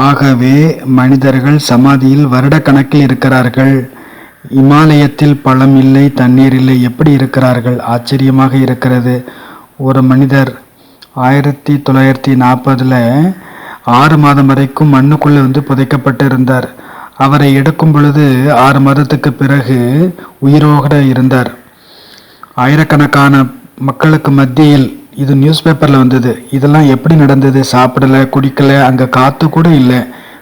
ஆகவே மனிதர்கள் சமாதியில் வருடக்கணக்கில் இருக்கிறார்கள். இமாலயத்தில் பழம் இல்லை, தண்ணீர் இல்லை, எப்படி இருக்கிறார்கள்? ஆச்சரியமாக இருக்கிறது. ஒரு மனிதர் 1940 6 மாதம் வரைக்கும் மண்ணுக்குள்ளே புதைக்கப்பட்டு இருந்தார். அவரை எடுக்கும் பொழுது 6 மாதத்துக்கு பிறகு உயிரோட இருந்தார். ஆயிரக்கணக்கான மக்களுக்கு மத்தியில் இது நியூஸ் பேப்பரில் வந்தது. இதெல்லாம் எப்படி நடந்தது? சாப்பிடலை, குடிக்கலை, அங்கே காற்று கூட இல்லை.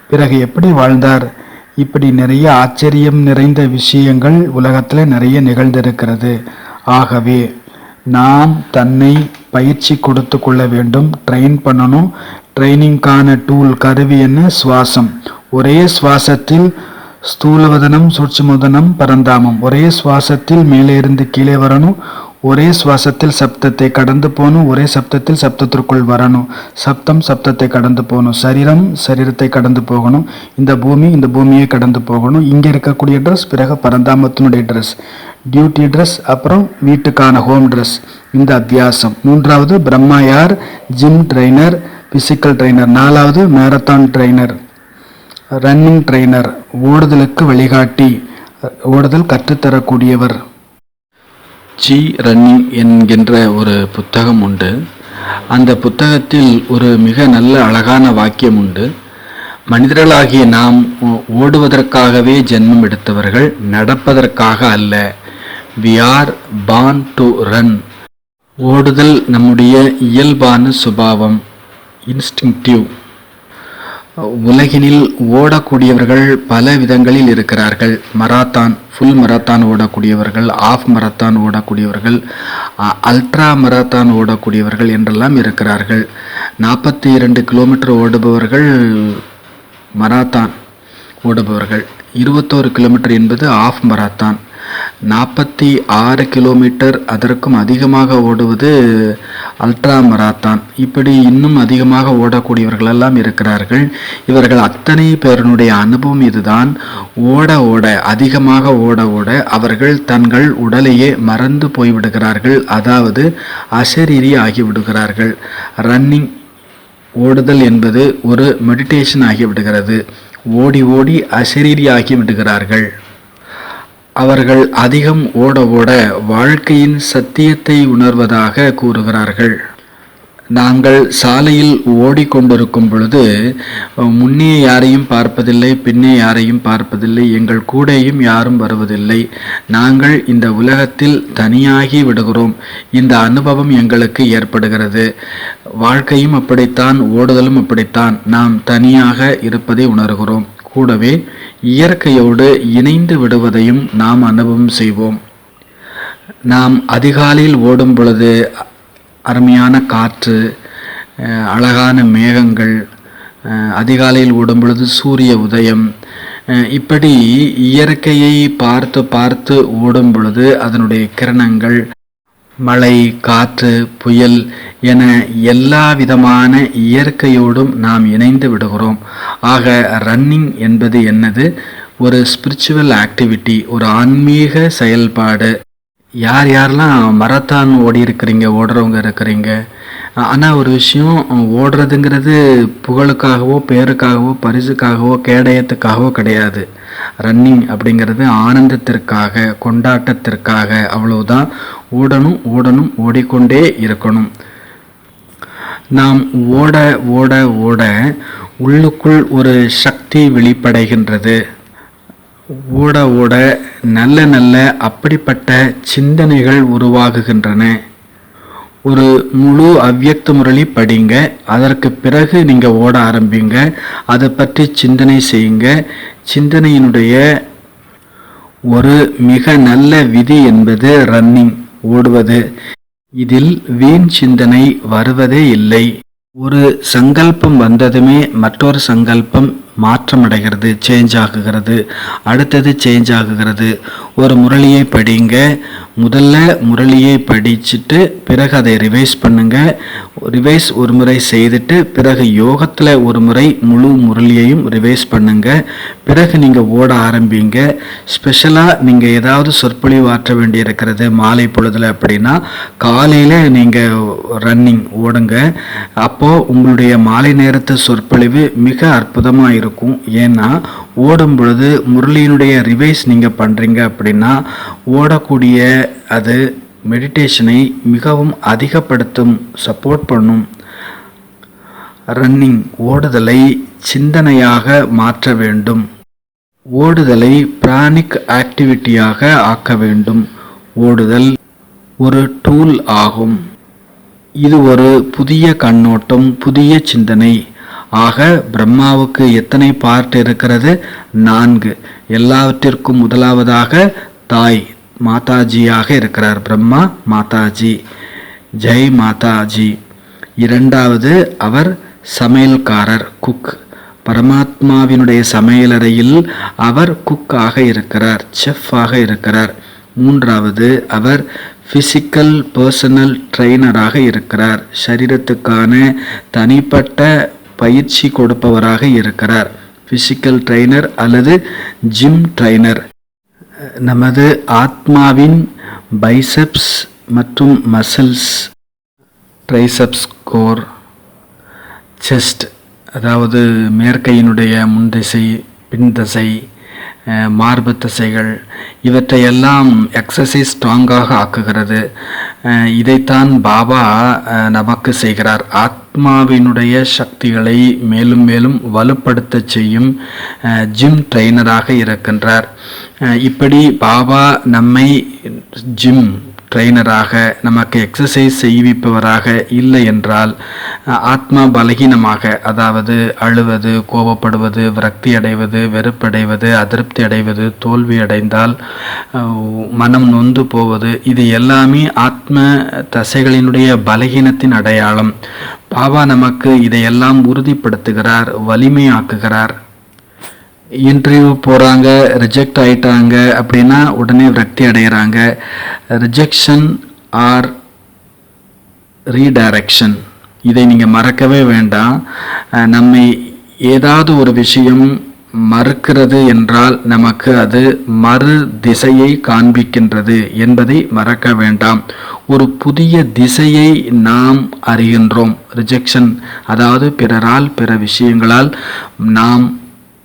பிறகு எப்படி வாழ்ந்தார்? இப்படி நிறைய ஆச்சரியம் நிறைந்த விஷயங்கள் உலகத்தில் நிறைய நிகழ்ந்திருக்கிறது. ஆகவே நாம் தன்னை பயிற்சி கொடுத்து கொள்ள வேண்டும், ட்ரெயின் பண்ணணும். ட்ரைனிங்கான டூல் கருவி என்ன? சுவாசம். ஒரே சுவாசத்தில் ஸ்தூலவதனம், சூட்சுமவதனம், பரந்தாமம். ஒரே சுவாசத்தில் மேலே இருந்து கீழே வரணும். ஒரே சுவாசத்தில் சப்தத்தை கடந்து போகணும். ஒரே சப்தத்தில் சப்தத்திற்குள் வரணும். சப்தம் சப்தத்தை கடந்து போகணும். சரீரம் சரீரத்தை கடந்து போகணும். இந்த பூமியை கடந்து போகணும். இங்கே இருக்கக்கூடிய ட்ரெஸ், பிறகு பரந்தாமத்தினுடைய ட்ரெஸ், டியூட்டி ட்ரெஸ், அப்புறம் வீட்டுக்கான ஹோம் ட்ரெஸ். இந்த அத்தியாசம். 3வது பிரம்மா யார்? Gym trainer, physical trainer. 4வது மேரத்தான் ட்ரைனர், ரன்னிங் ட்ரைனர், ஓடுதலுக்கு வழிகாட்டி, ஓடுதல் கற்றுத்தரக்கூடியவர். ஜி ரன்னிங் என்கின்ற ஒரு புத்தகம் உண்டு. அந்த புத்தகத்தில் ஒரு மிக நல்ல அழகான வாக்கியம் உண்டு. மனிதர்களாகிய நாம் ஓடுவதற்காகவே ஜென்மம் எடுத்தவர்கள், நடப்பதற்காக அல்ல. We are born to run. ஓடுதல் நம்முடைய இயல்பான சுபாவம், இன்ஸ்டிங்டிவ். உலகினில் ஓடக்கூடியவர்கள் பல விதங்களில் இருக்கிறார்கள். மராத்தான், ஃபுல் மராத்தான் ஓடக்கூடியவர்கள், ஆஃப் மராத்தான் ஓடக்கூடியவர்கள், அல்ட்ரா மராத்தான் ஓடக்கூடியவர்கள் என்றெல்லாம் இருக்கிறார்கள். 42 கிலோமீட்டர் ஓடுபவர்கள் மராத்தான் ஓடுபவர்கள். 21 கிலோமீட்டர் என்பது ஆஃப் மராத்தான். 46 கிலோமீட்டர் அதற்கும் அதிகமாக ஓடுவது அல்ட்ரா மராத்தான். இப்படி இன்னும் அதிகமாக ஓடக்கூடியவர்களெல்லாம் இருக்கிறார்கள். இவர்கள் அத்தனை பேருடைய அனுபவம் இதுதான். ஓட ஓட, அதிகமாக ஓட ஓட அவர்கள் தங்கள் உடலையே மறந்து போய்விடுகிறார்கள், அதாவது அசரீரி ஆகிவிடுகிறார்கள். ரன்னிங், ஓடுதல் என்பது ஒரு மெடிடேஷன் ஆகிவிடுகிறது. ஓடி ஓடி அசரீரி ஆகிவிடுகிறார்கள். அவர்கள் அதிகம் ஓட ஓட வாழ்க்கையின் சத்தியத்தை உணர்வதாக கூறுகிறார்கள். நாங்கள் சாலையில் ஓடிக்கொண்டிருக்கும் பொழுது முன்னே யாரையும் பார்ப்பதில்லை, பின்னே யாரையும் பார்ப்பதில்லை, எங்கள் கூடயும் யாரும் வருவதில்லை. நாங்கள் இந்த உலகத்தில் தனியாகி விடுகிறோம். இந்த அனுபவம் எங்களுக்கு ஏற்படுகிறது. வாழ்க்கையும் அப்படித்தான், ஓடுதலும் அப்படித்தான். நாம் தனியாக இருப்பதை உணர்கிறோம். கூடவே இயற்கையோடு இணைந்து விடுவதையும் நாம் அனுபவம் செய்வோம். நாம் அதிகாலையில் ஓடும் பொழுது அருமையான காற்று, அழகான மேகங்கள், அதிகாலையில் ஓடும் பொழுது சூரிய உதயம், இப்படி இயற்கையை பார்த்து பார்த்து ஓடும் பொழுது அதனுடைய கிரணங்கள், மழை, காற்று, புயல் என எல்லா விதமான இயற்கையோடும் நாம் இணைந்து விடுகிறோம். ஆக ரன்னிங் என்பது என்னது? ஒரு ஸ்பிரிச்சுவல் ஆக்டிவிட்டி, ஒரு ஆன்மீக செயல்பாடு. யார் யாரெல்லாம் மராத்தான் ஓடி இருக்கிறீங்க, ஓடுறவங்க இருக்கிறீங்க. ஆனால் ஒரு விஷயம், ஓடுறதுங்கிறது புகழுக்காகவோ பேருக்காகவோ பரிசுக்காகவோ கேடயத்துக்காகவோ கிடையாது. ரன்னிங் அப்படிங்கிறது ஆனந்தத்திற்காக, கொண்டாட்டத்திற்காக. அவ்வளவுதான். ஓடணும் ஓடணும், ஓடிக்கொண்டே இருக்கணும். நாம் ஓட ஓட ஓட உள்ளுக்குள் ஒரு சக்தி வெளிப்படைகின்றது. ஓட ஓட நல்ல நல்ல அப்படிப்பட்ட சிந்தனைகள் உருவாகுகின்றன. ஒரு முழு அவ்யக்த முரளி படிங்க, அதற்கு பிறகு நீங்கள் ஓட ஆரம்பிங்க. அதை பற்றி சிந்தனை செய்யுங்க. சிந்தனையினுடைய ஒரு மிக நல்ல விதி என்பது ரன்னிங், ஓடுவது. இதில் வீண் சிந்தனை வருவதே இல்லை. ஒரு சங்கல்பம் வந்ததுமே மற்றொரு சங்கல்பம் மாற்றமடைகிறது, சேஞ்ச் ஆகுகிறது, அடுத்தது சேஞ்ச் ஆகுகிறது. ஒரு முரளியை படிங்க, முதல்ல முரளியை படிச்சுட்டு பிறகு அதை ரிவைஸ் பண்ணுங்க. ரிவைஸ் ஒரு முறை செய்துட்டு பிறகு யோகத்தில் ஒரு முறை முழு முரளியையும் ரிவைஸ் பண்ணுங்க. பிறகு நீங்கள் ஓட ஆரம்பிங்க. ஸ்பெஷலாக நீங்கள் ஏதாவது சொற்பொழிவு ஆற்ற வேண்டி இருக்கிறது மாலை பொழுதில் அப்படின்னா காலையில் நீங்கள் ரன்னிங் ஓடுங்க. அப்போது உங்களுடைய மாலை நேரத்து சொற்பொழிவு மிக அற்புதமாக இருக்கும். ஏன்னா ஓடும் பொழுது முரளியினுடைய ரிவைஸ் நீங்கள் பண்ணுறீங்க அப்படின்னா ஓடக்கூடிய அது மெடிடேஷனை மிகவும் அதிகப்படுத்தும், சப்போர்ட் பண்ணும். ரன்னிங் ஓடுதலை சிந்தனையாக மாற்ற வேண்டும். ஓடுதலை பிராணிக் ஆக்டிவிட்டியாக ஆக்க வேண்டும். ஓடுதல் ஒரு டூல் ஆகும். இது ஒரு புதிய கண்ணோட்டம், புதிய சிந்தனை. ஆக பிரம்மாவுக்கு எத்தனை பார்ட் இருக்கிறது? 4. எல்லாவற்றிற்கும் முதலாவதாக தாய் மாதாஜியாக இருக்கிறார். பிரம்மா மாதாஜி, ஜெய் மாதாஜி. இரண்டாவது அவர் சமையல்காரர், குக். பரமாத்மாவினுடைய சமையலறையில் அவர் குக்காக இருக்கிறார், செஃப்பாக இருக்கிறார். மூன்றாவது அவர் ஃபிசிக்கல் பர்சனல் ட்ரெய்னராக இருக்கிறார், சரீரத்துக்கான தனிப்பட்ட பயிற்சி கொடுப்பவராக இருக்கிறார். ஃபிசிக்கல் ட்ரெய்னர் அல்லது ஜிம் ட்ரெய்னர். நமது ஆத்மாவின் பைசெப்ஸ் மற்றும் மசில்ஸ், ட்ரைசெப்ஸ், கோர், செஸ்ட், அதாவது மேற்கையினுடைய முன்திசை, பின்தசை, மார்பு தசைகள், இவற்றையெல்லாம் எக்ஸசைஸ் ஸ்ட்ராங்காக ஆக்குகிறது. இதைத்தான் பாபா நமக்கு செய்கிறார். ஆத்மாவினுடைய சக்திகளை மேலும் மேலும் வலுப்படுத்த செய்யும் ஜிம் ட்ரெய்னராக இருக்கின்றார். இப்படி பாபா நம்மை ஜிம் ட்ரெய்னராக, நமக்கு எக்ஸசைஸ் செய்விப்பவராக இல்லை என்றால் ஆத்மா பலகீனமாக, அதாவது அழுவது, கோபப்படுவது, விரக்தி அடைவது, வெறுப்படைவது, அதிருப்தி அடைவது, தோல்வி அடைந்தால் மனம் நொந்து போவது, இது எல்லாமே ஆத்ம தசைகளினுடைய பலகீனத்தின் அடையாளம். பாபா நமக்கு இதையெல்லாம் உறுதிப்படுத்துகிறார், வலிமையாக்குகிறார். இன்டர்வியூ போகிறாங்க, ரிஜெக்ட் ஆகிட்டாங்க அப்படின்னா உடனே விரக்தி அடைகிறாங்க. ரிஜெக்ஷன் ஆர் ரீடைரக்ஷன், இதை நீங்கள் மறக்கவே வேண்டாம். நம்மை ஏதாவது ஒரு விஷயம் மறுக்கிறது என்றால் நமக்கு அது மறு திசையை காண்பிக்கின்றது என்பதை மறக்க வேண்டாம். ஒரு புதிய திசையை நாம் அறிகின்றோம். ரிஜெக்ஷன் அதாவது பிறரால், பிற விஷயங்களால் நாம்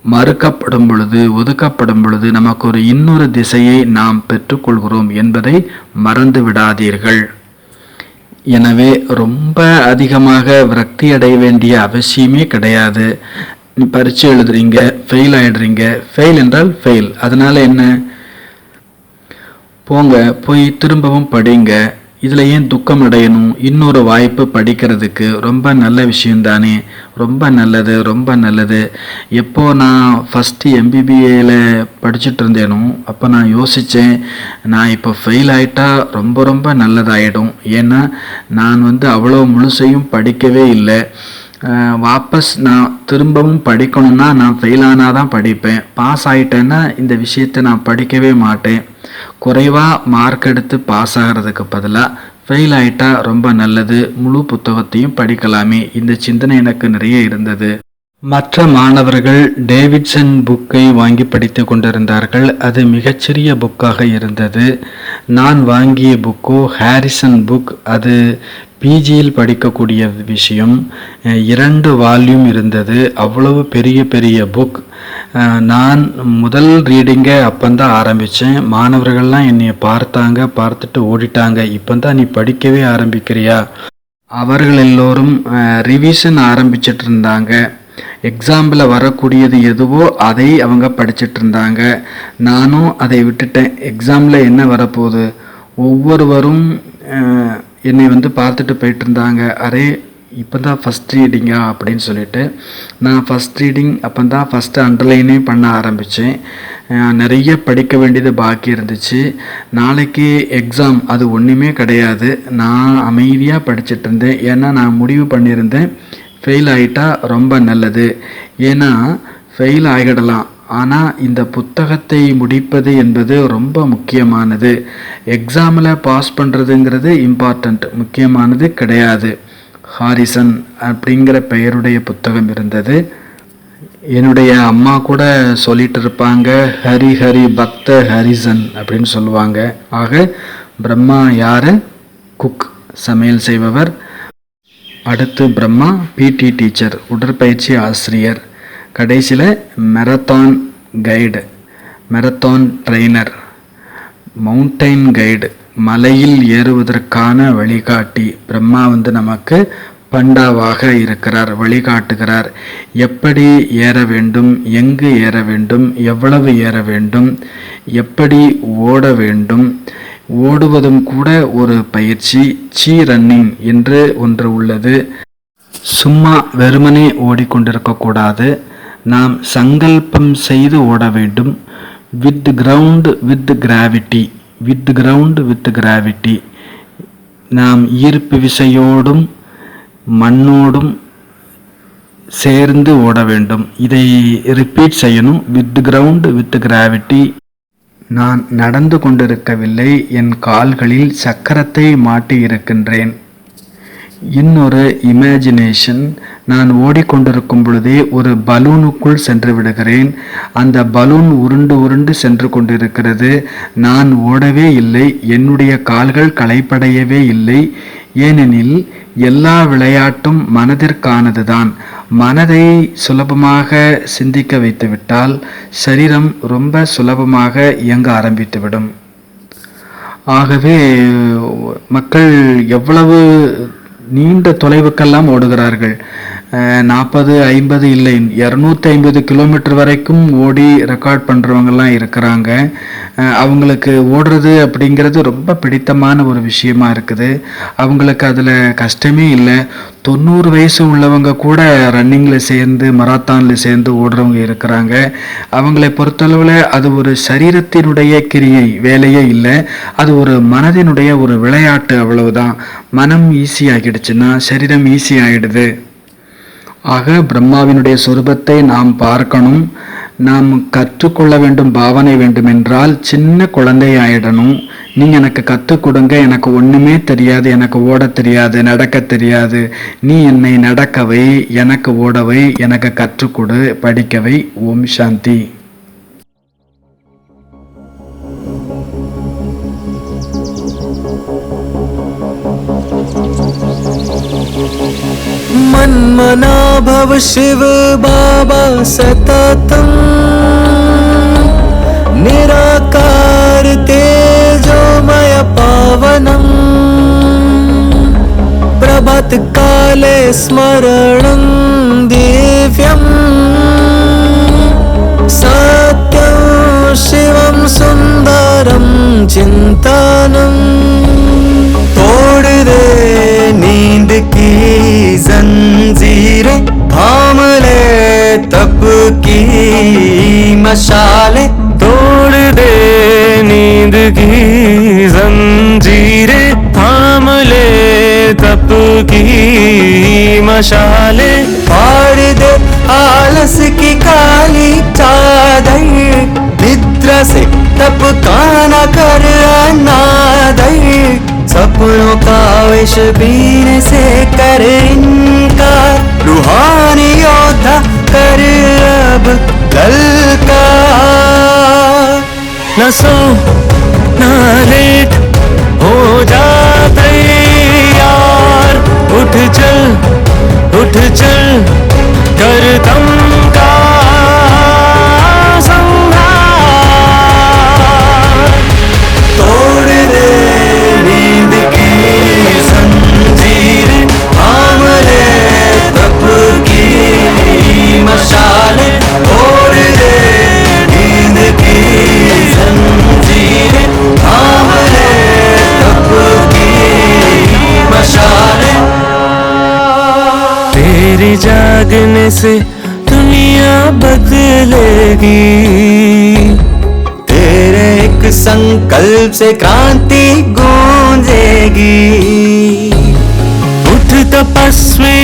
மறுக்கப்படும் பொழுது, ஒதுக்கப்படும் பொழுது நமக்கு ஒரு இன்னொரு திசையை நாம் பெற்றுக்கொள்கிறோம் என்பதை மறந்து விடாதீர்கள். எனவே ரொம்ப அதிகமாக விரக்தி அடைய வேண்டிய அவசியமே கிடையாது. பரீட்சை எழுதுறீங்க, ஃபெயில் ஆகிடுறீங்க. ஃபெயில் என்றால் ஃபெயில், அதனால் என்ன? போங்க, போய் திரும்பவும் படிங்க. இதில் ஏன் துக்கம் அடையணும்? இன்னொரு வாய்ப்பு படிக்கிறதுக்கு ரொம்ப நல்ல விஷயந்தானே, ரொம்ப நல்லது, ரொம்ப நல்லது. எப்போ நான் ஃபஸ்ட்டு MBBAயில் படிச்சுட்டு இருந்தேனோ அப்போ நான் யோசித்தேன், நான் இப்போ ஃபெயில் ஆகிட்டா ரொம்ப ரொம்ப நல்லதாயிடும். ஏன்னா நான் அவ்வளோ முழுசையும் படிக்கவே இல்லை. வாபஸ் நான் திரும்பவும் படிக்கணும்னா நான் ஃபெயில் ஆனால் தான் படிப்பேன். பாஸ் ஆகிட்டேன்னா இந்த விஷயத்தை நான் படிக்கவே மாட்டேன். குறைவாக மார்க் எடுத்து பாஸ் ஆகிறதுக்கு பதிலாக ஃபெயில் ஆகிட்டா ரொம்ப நல்லது, முழு புத்தகத்தையும் படிக்கலாமே, இந்த சிந்தனை எனக்கு நிறைய இருந்தது. மற்ற மாணவர்கள் டேவிட்சன் புக்கை வாங்கி படித்து கொண்டிருந்தார்கள். அது மிகச்சிறிய புக்காக இருந்தது. நான் வாங்கிய புக்கோ ஹாரிசன் புக். அது பிஜியில் படிக்கக்கூடிய விஷயம். 2 வால்யூம் இருந்தது. அவ்வளவு பெரிய பெரிய புக். நான் முதல் ரீடிங்கை அப்பந்தான் ஆரம்பித்தேன். மாணவர்கள்லாம் என்னை பார்த்துட்டு ஓடிட்டாங்க. இப்போந்தான் நீ படிக்கவே ஆரம்பிக்கிறியா? அவர்கள் எல்லோரும் ரிவிஷன் ஆரம்பிச்சிட்டு இருந்தாங்க. எக்ஸாம்பிள் வரக்கூடியது எதுவோ அதை அவங்க படிச்சுட்டு இருந்தாங்க. நானும் அதை விட்டுட்டேன். எக்ஸாமில் என்ன வரப்போகுது? ஒவ்வொருவரும் என்னை பார்த்துட்டு போயிட்டு இருந்தாங்க. அரே இப்போ தான் ஃபஸ்ட் ரீடிங்கா அப்படின்னு சொல்லிட்டு நான் ஃபஸ்ட் ரீடிங் அப்போ தான் ஃபஸ்ட்டு அண்டர்லைனே பண்ண ஆரம்பித்தேன். நிறைய படிக்க வேண்டியது பாக்கி இருந்துச்சு. நாளைக்கு எக்ஸாம், அது ஒன்றுமே கிடையாது. நான் அமைதியாக படிச்சுட்டு இருந்தேன். ஏன்னா நான் முடிவு பண்ணியிருந்தேன் ஃபெயில் ஆகிட்டா ரொம்ப நல்லது, ஏன்னா ஃபெயில் ஆகிடலாம், ஆனால் இந்த புத்தகத்தை முடிப்பது என்பது ரொம்ப முக்கியமானது. எக்ஸாமில் பாஸ் பண்ணுறதுங்கிறது இம்பார்ட்டண்ட், முக்கியமானது கிடையாது. ஹாரிசன் அப்படிங்கிற பெயருடைய புத்தகம் இருந்தது. என்னுடைய அம்மா கூட சொல்லிட்டு இருப்பாங்க, ஹரி ஹரி பக்த ஹரிசன் அப்படின்னு சொல்லுவாங்க. ஆக பிரம்மா யார்? குக், சமையல் செய்பவர். அடுத்து பிரம்மா பிடி டீச்சர், உடற்பயிற்சி ஆசிரியர். கடைசியில் மெரத்தான் கைடு, மெரத்தான் ட்ரெய்னர், மவுண்டைன் கைடு, மலையில் ஏறுவதற்கான வழிகாட்டி. பிரம்மா நமக்கு பண்டாவாக இருக்கிறார், வழிகாட்டுகிறார். எப்படி ஏற வேண்டும், எங்கு ஏற வேண்டும், எவ்வளவு ஏற வேண்டும், எப்படி ஓட வேண்டும். ஓடுவதும் கூட ஒரு பயிற்சி, சீ ரன்னிங் என்று ஒன்று உள்ளது. சும்மா வெறுமனே ஓடிக்கொண்டிருக்கக்கூடாது, நாம் சங்கல்பம் செய்து ஓட வேண்டும். With ground with gravity, with ground with gravity. நாம் ஈர்ப்பு விசையோடும் மண்ணோடும் சேர்ந்து ஓட வேண்டும். இதை ரிப்பீட் செய்யணும், வித் கிரவுண்ட் வித் கிராவிட்டி. நான் நடந்து கொண்டிருக்கவில்லை, என் கால்களில் சக்கரத்தை மாட்டி இருக்கின்றேன். இன்னொரு இமேஜினேஷன், நான் ஓடிக்கொண்டிருக்கும் பொழுதே ஒரு பலூனுக்குள் சென்று விடுகிறேன். அந்த பலூன் உருண்டு உருண்டு சென்று கொண்டிருக்கிறது. நான் ஓடவே இல்லை, என்னுடைய கால்கள் களைப்படையவே இல்லை. ஏனெனில் எல்லா விளையாட்டும் மனதிற்கானதுதான். மனதை சுலபமாக சிந்திக்க வைத்துவிட்டால் சரீரம் ரொம்ப சுலபமாக இயங்க ஆரம்பித்துவிடும். ஆகவே மக்கள் எவ்வளவு நீண்ட தொலைவுக்கெல்லாம் ஓடுகிறார்கள். 40, 50 இல்லை, 250 கிலோமீட்டர் வரைக்கும் ஓடி ரெக்கார்ட் பண்ணுறவங்கெல்லாம் இருக்கிறாங்க. அவங்களுக்கு ஓடுறது அப்படிங்கிறது ரொம்ப பிடித்தமான ஒரு விஷயமா இருக்குது. அவங்களுக்கு அதில் கஷ்டமே இல்லை. 90 வயசு உள்ளவங்க கூட ரன்னிங்கில் சேர்ந்து, மராத்தானில் சேர்ந்து ஓடுறவங்க இருக்கிறாங்க. அவங்களை பொறுத்தளவில் அது ஒரு சரீரத்தினுடைய கிரியை, வேலையே இல்லை. அது ஒரு மனதினுடைய ஒரு விளையாட்டு, அவ்வளவுதான். மனம் ஈஸி ஆகிடுச்சுன்னா சரீரம் ஈஸி ஆகிடுது. ஆக பிரம்மாவினுடைய சொரூபத்தை நாம் பார்க்கணும். நாம் கற்றுக்கொள்ள வேண்டும், பாவனை வேண்டுமென்றால் சின்ன குழந்தை ஆயிடணும். நீங்கள் எனக்கு கற்றுக் கொடுங்க, எனக்கு ஒன்றுமே தெரியாது, எனக்கு ஓட தெரியாது, நடக்க தெரியாது. நீ என்னை நடக்கவை, எனக்கு ஓடவை, எனக்கு கற்றுக்கொடு, படிக்கவை. ஓம் சாந்தி. मन्मना भव शिव बाबा सततम, निराकार तेजोमय पावनम, प्रभात काले स्मरणं दिव्यं, सत्यं शिवं सुंदरं चिंतनम्। तोड़ दे नींद की जंजीरें, थाम ले तप की मशालें। तोड़ दे नींद की जंजीरें, थाम ले तप की मशालें। फाड़ दे आलस की काली चादर, निद्रा से तप का न कर अनादर। सपनों का विष पीने से कर इनकार, रूहानी योद्धा कर अब ललकार। न सो न लेट, हो जा तैयार। उठ चल कर दम का संहार। तोड़ दे नींद की जंजीरें, थाम ले तप की मशालें। तोड़ दे नींद की जंजीरें, थाम ले तप की मशालें। जागने से दुनिया बदलेगी। तेरे एक संकल्प से क्रांति गूंजेगी। उठ तपस्वी,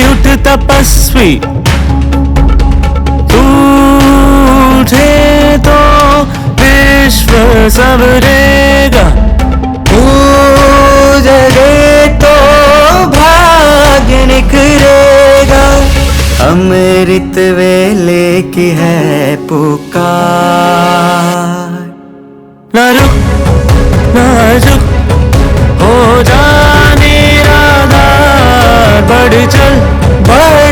उठ तपस्वी, तू उठे तो विश्व संवरेगा। तू जगे तो भाग्य निखरेगा। अमृत वेले की है पुकार। ना रुक ना झुक, हो जा निराधार, बढ़ चल बढ़